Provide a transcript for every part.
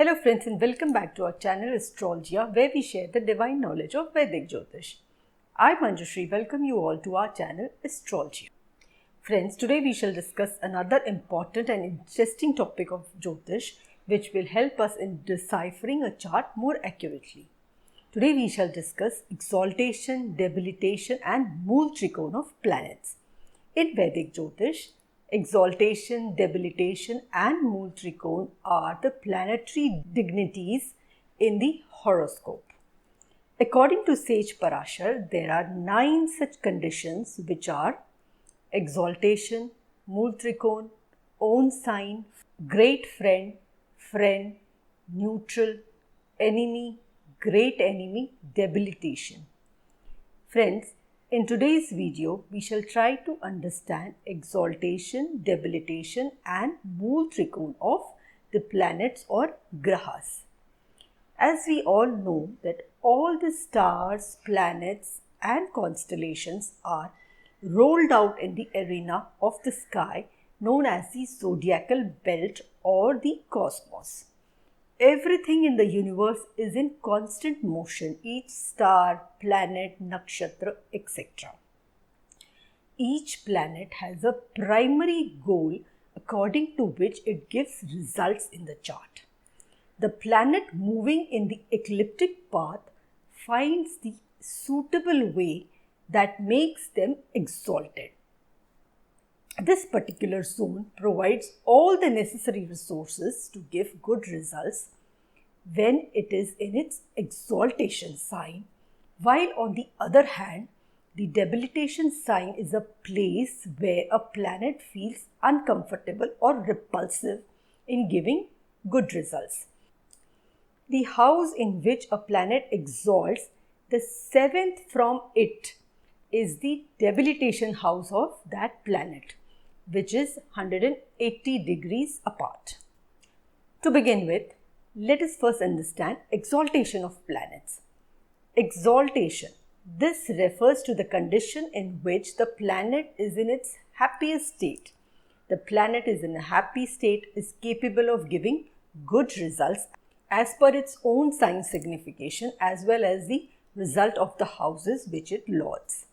Hello friends and welcome back to our channel Astrologia, where we share the divine knowledge of Vedic Jyotish. I Manjushri welcome you all to our channel Astrologia. Friends, today we shall discuss another important and interesting topic of Jyotish which will help us in deciphering a chart more accurately. Today we shall discuss exaltation, debilitation and Mooltrikona of planets. In Vedic Jyotish, exaltation, debilitation and Mooltrikona are the planetary dignities in the horoscope. According to sage Parashar, there are 9 such conditions which are exaltation, Mooltrikona, own sign, great friend, friend, neutral, enemy, great enemy, debilitation. Friends, in today's video, we shall try to understand exaltation, debilitation and Mooltrikona of the planets or grahas. As we all know that all the stars, planets and constellations are rolled out in the arena of the sky known as the zodiacal belt or the cosmos. Everything in the universe is in constant motion, each star, planet, nakshatra, etc. Each planet has a primary goal according to which it gives results in the chart. The planet moving in the ecliptic path finds the suitable way that makes them exalted. This particular zone provides all the necessary resources to give good results when it is in its exaltation sign, while on the other hand, the debilitation sign is a place where a planet feels uncomfortable or repulsive in giving good results. The house in which a planet exalts, the 7th from it is the debilitation house of that planet, which is 180 degrees apart. To begin with, let us first understand exaltation of planets. Exaltation. This refers to the condition in which the planet is in its happiest state. The planet is in a happy state, is capable of giving good results as per its own sign signification as well as the result of the houses which it lords.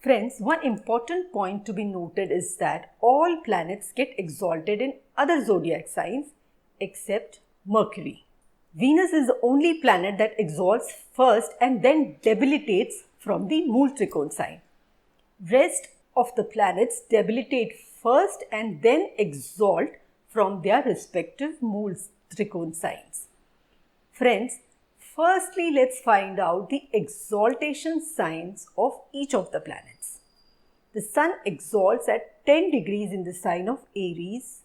Friends, one important point to be noted is that all planets get exalted in other zodiac signs except Mercury. Venus is the only planet that exalts first and then debilitates from the Mooltrikona sign. Rest of the planets debilitate first and then exalt from their respective Mooltrikona signs. Friends, firstly, let's find out the exaltation signs of each of the planets. The Sun exalts at 10 degrees in the sign of Aries.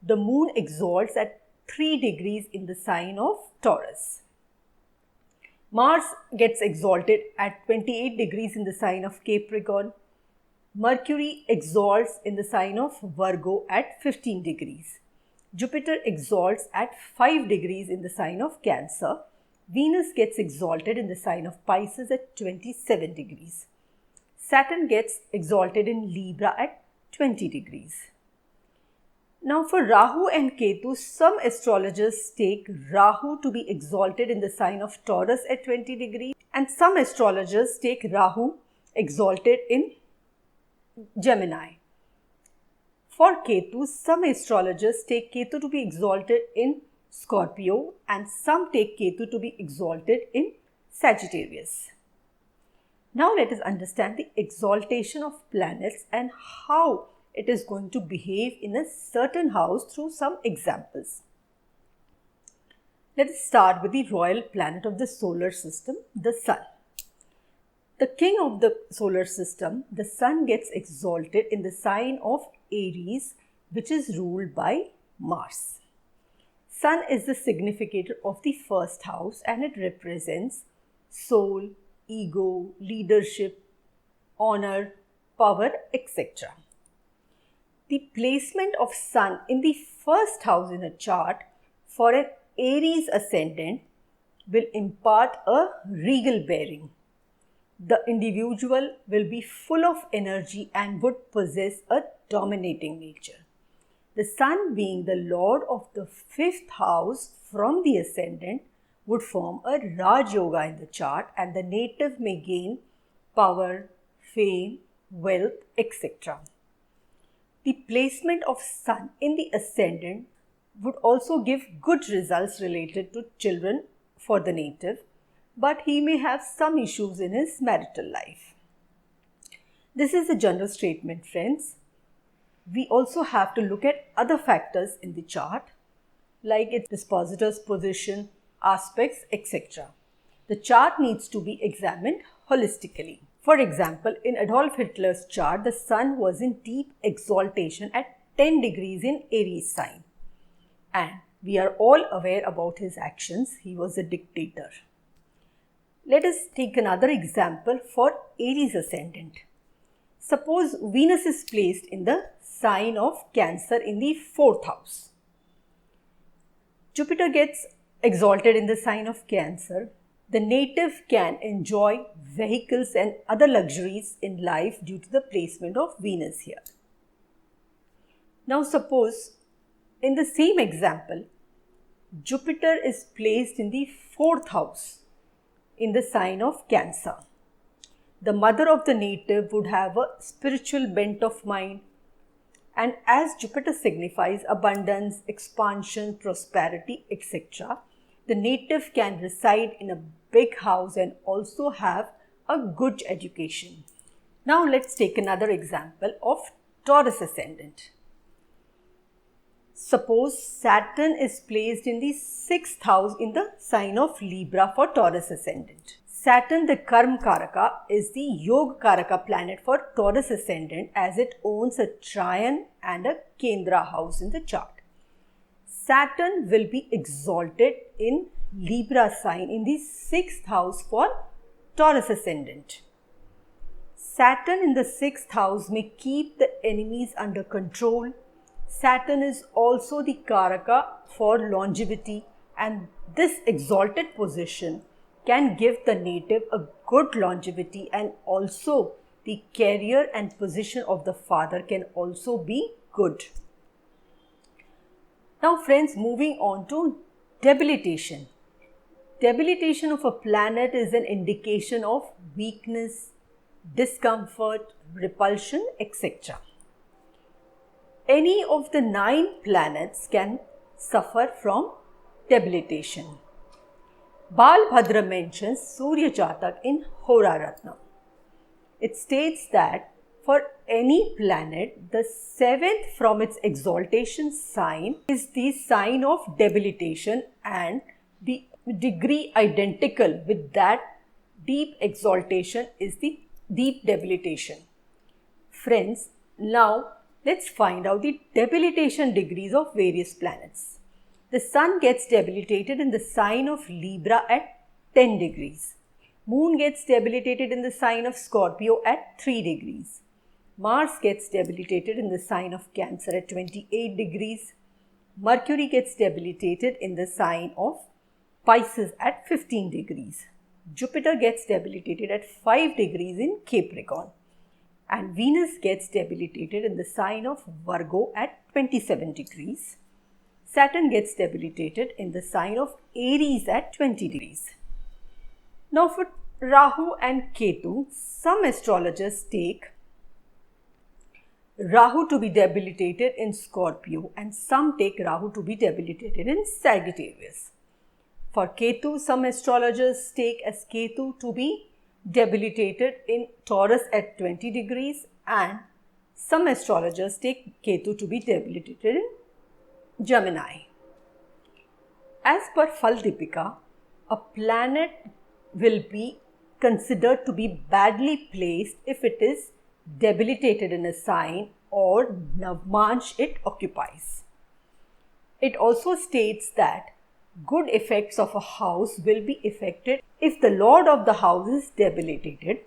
The Moon exalts at 3 degrees in the sign of Taurus. Mars gets exalted at 28 degrees in the sign of Capricorn. Mercury exalts in the sign of Virgo at 15 degrees. Jupiter exalts at 5 degrees in the sign of Cancer. Venus gets exalted in the sign of Pisces at 27 degrees. Saturn gets exalted in Libra at 20 degrees. Now for Rahu and Ketu, some astrologers take Rahu to be exalted in the sign of Taurus at 20 degrees and some astrologers take Rahu exalted in Gemini. For Ketu, some astrologers take Ketu to be exalted in Scorpio and some take Ketu to be exalted in Sagittarius. Now let us understand the exaltation of planets and how it is going to behave in a certain house through some examples. Let us start with the royal planet of the solar system, the Sun. The king of the solar system, the Sun, gets exalted in the sign of Aries, which is ruled by Mars. Sun is the significator of the first house and it represents soul, ego, leadership, honor, power, etc. The placement of Sun in the first house in a chart for an Aries ascendant will impart a regal bearing. The individual will be full of energy and would possess a dominating nature. The Sun, being the lord of the 5th house from the ascendant, would form a Raj Yoga in the chart, and the native may gain power, fame, wealth, etc. The placement of Sun in the ascendant would also give good results related to children for the native, but he may have some issues in his marital life. This is a general statement, friends. We also have to look at other factors in the chart, like its dispositor's position, aspects, etc. The chart needs to be examined holistically. For example, in Adolf Hitler's chart, the Sun was in deep exaltation at 10 degrees in Aries sign. And we are all aware about his actions. He was a dictator. Let us take another example for Aries ascendant. Suppose Venus is placed in the sign of Cancer in the 4th house. Jupiter gets exalted in the sign of Cancer. The native can enjoy vehicles and other luxuries in life due to the placement of Venus here. Now suppose in the same example, Jupiter is placed in the 4th house in the sign of Cancer. The mother of the native would have a spiritual bent of mind, and as Jupiter signifies abundance, expansion, prosperity, etc., the native can reside in a big house and also have a good education. Now let's take another example of Taurus ascendant. Suppose Saturn is placed in the 6th house in the sign of Libra for Taurus ascendant. Saturn, the Karma Karaka, is the Yoga Karaka planet for Taurus ascendant, as it owns a Trine and a Kendra house in the chart. Saturn will be exalted in Libra sign in the 6th house for Taurus ascendant. Saturn in the 6th house may keep the enemies under control. Saturn is also the Karaka for longevity, and this exalted position can give the native a good longevity, and also the career and position of the father can also be good. Now friends, moving on to debilitation. Debilitation of a planet is an indication of weakness, discomfort, repulsion, etc. Any of the 9 planets can suffer from debilitation. Balbhadra mentions Surya Jatak in Hora Ratna. It states that for any planet, the 7th from its exaltation sign is the sign of debilitation, and the degree identical with that deep exaltation is the deep debilitation. Friends, now let's find out the debilitation degrees of various planets. The Sun gets debilitated in the sign of Libra at 10 degrees. Moon gets debilitated in the sign of Scorpio at 3 degrees. Mars gets debilitated in the sign of Cancer at 28 degrees. Mercury gets debilitated in the sign of Pisces at 15 degrees. Jupiter gets debilitated at 5 degrees in Capricorn. And Venus gets debilitated in the sign of Virgo at 27 degrees. Saturn gets debilitated in the sign of Aries at 20 degrees. Now for Rahu and Ketu, some astrologers take Rahu to be debilitated in Scorpio, and some take Rahu to be debilitated in Sagittarius. For Ketu, some astrologers take as Ketu to be debilitated in Taurus at 20 degrees, and some astrologers take Ketu to be debilitated in Gemini. As per Phaldipika, a planet will be considered to be badly placed if it is debilitated in a sign or Navmansh it occupies. It also states that good effects of a house will be affected if the lord of the house is debilitated,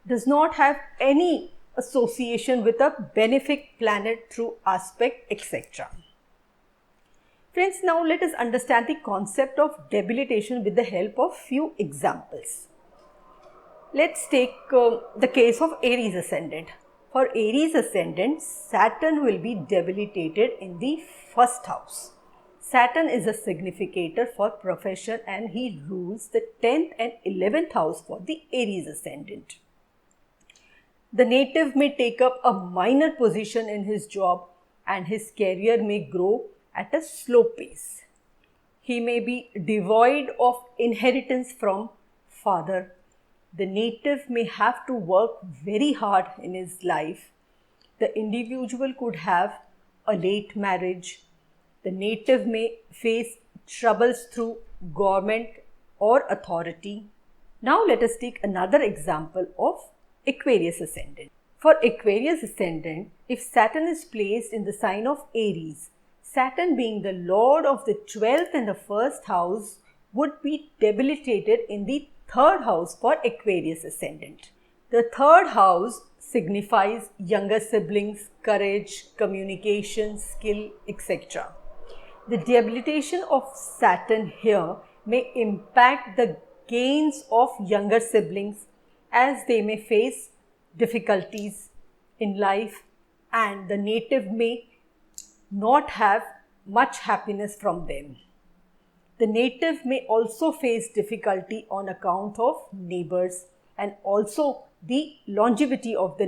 does not have any association with a benefic planet through aspect, etc. Friends, now let us understand the concept of debilitation with the help of few examples. Let's take the case of Aries ascendant. For Aries Ascendant, Saturn will be debilitated in the first house. Saturn is a significator for profession and he rules the 10th and 11th house for the Aries Ascendant. The native may take up a minor position in his job and his career may grow at a slow pace. He may be devoid of inheritance from father. The native may have to work very hard in his life. The individual could have a late marriage. The native may face troubles through government or authority. Now let us take another example of Aquarius Ascendant. For Aquarius Ascendant, if Saturn is placed in the sign of Aries, Saturn being the lord of the 12th and the 1st house would be debilitated in the 3rd house for Aquarius Ascendant. The 3rd house signifies younger siblings, courage, communication, skill, etc. The debilitation of Saturn here may impact the gains of younger siblings as they may face difficulties in life and the native may not have much happiness from them. The native may also face difficulty on account of neighbors and also the longevity of the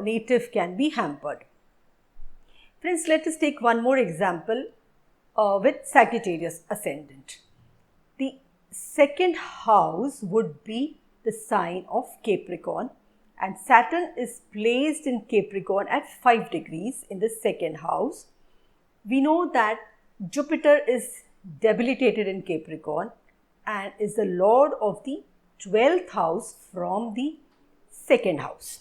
native can be hampered. Friends, let us take one more example with Sagittarius Ascendant. The 2nd house would be the sign of Capricorn and Saturn is placed in Capricorn at 5 degrees in the 2nd house. We know that Jupiter is debilitated in Capricorn and is the lord of the 12th house from the 2nd house.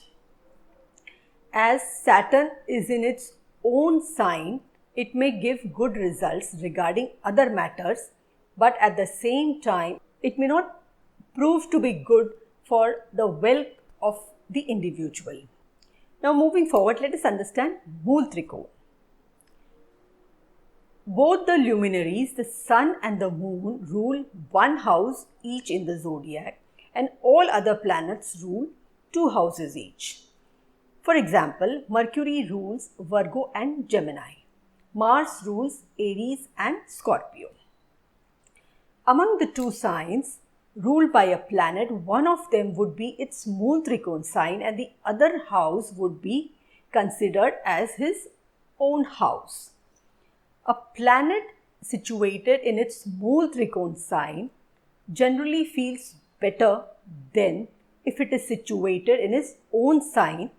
As Saturn is in its own sign, it may give good results regarding other matters, but at the same time, it may not prove to be good for the wealth of the individual. Now moving forward, let us understand Mooltrikona. Both the luminaries, the sun and the moon, rule one house each in the zodiac and all other planets rule 2 houses each. For example, Mercury rules Virgo and Gemini. Mars rules Aries and Scorpio. Among the 2 signs ruled by a planet, one of them would be its Mooltrikona sign and the other house would be considered as his own house. A planet situated in its Mooltrikona sign generally feels better than if it is situated in its own sign,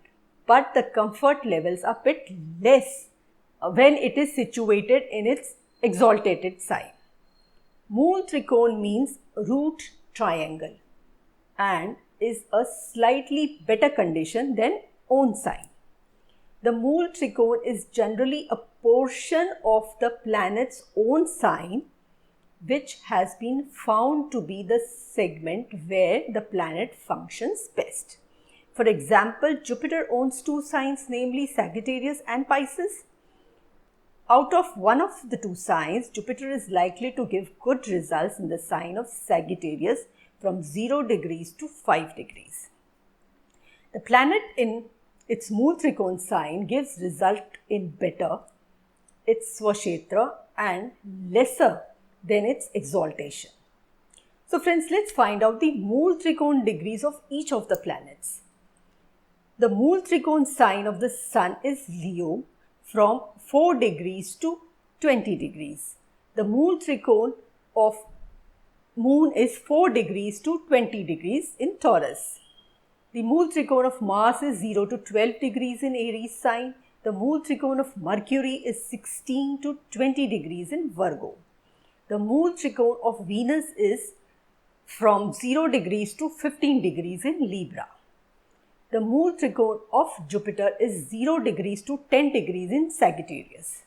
but the comfort levels are a bit less when it is situated in its exaltated sign. Mooltrikona means root triangle and is a slightly better condition than own sign. The Mooltrikona is generally a portion of the planet's own sign which has been found to be the segment where the planet functions best. For example, Jupiter owns 2 signs, namely Sagittarius and Pisces. Out of one of the 2 signs, Jupiter is likely to give good results in the sign of Sagittarius from 0 degrees to 5 degrees. The planet in its Mooltrikona sign gives result in better, its Swakshetra and lesser than its exaltation. So friends, let's find out the Mooltrikona degrees of each of the planets. The Mooltrikona sign of the Sun is Leo from 4 degrees to 20 degrees. The Mooltrikona of Moon is 4 degrees to 20 degrees in Taurus. The Mooltrikona of Mars is 0 to 12 degrees in Aries sign. The Mooltrikona of Mercury is 16 to 20 degrees in Virgo. The Mooltrikona of Venus is from 0 degrees to 15 degrees in Libra. The Mooltrikona of Jupiter is 0 degrees to 10 degrees in Sagittarius.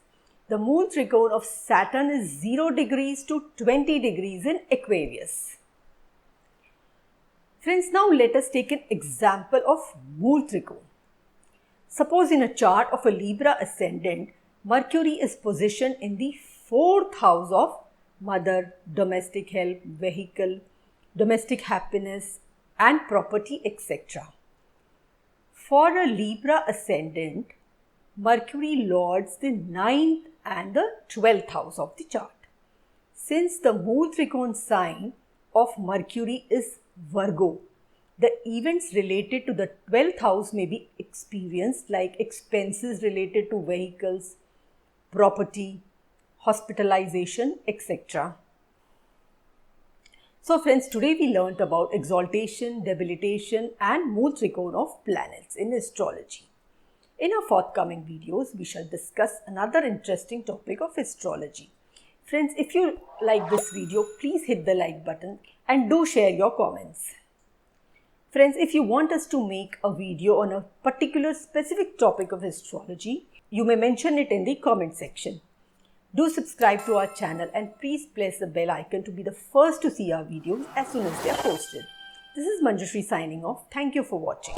The Mooltrikona of Saturn is 0 degrees to 20 degrees in Aquarius. Friends, now let us take an example of Mooltrikona. Suppose in a chart of a Libra ascendant, Mercury is positioned in the 4th house of mother, domestic help, vehicle, domestic happiness and property, etc. For a Libra ascendant, Mercury lords the 9th and the 12th house of the chart. Since the Mooltrikona sign of Mercury is Virgo, the events related to the 12th house may be experienced like expenses related to vehicles, property, hospitalization, etc. So friends, today we learnt about exaltation, debilitation and Mooltrikona of planets in astrology. In our forthcoming videos, we shall discuss another interesting topic of astrology. Friends, if you like this video, please hit the like button and do share your comments. Friends, if you want us to make a video on a particular specific topic of astrology, you may mention it in the comment section. Do subscribe to our channel and please press the bell icon to be the first to see our videos as soon as they are posted. This is Manjushri signing off. Thank you for watching.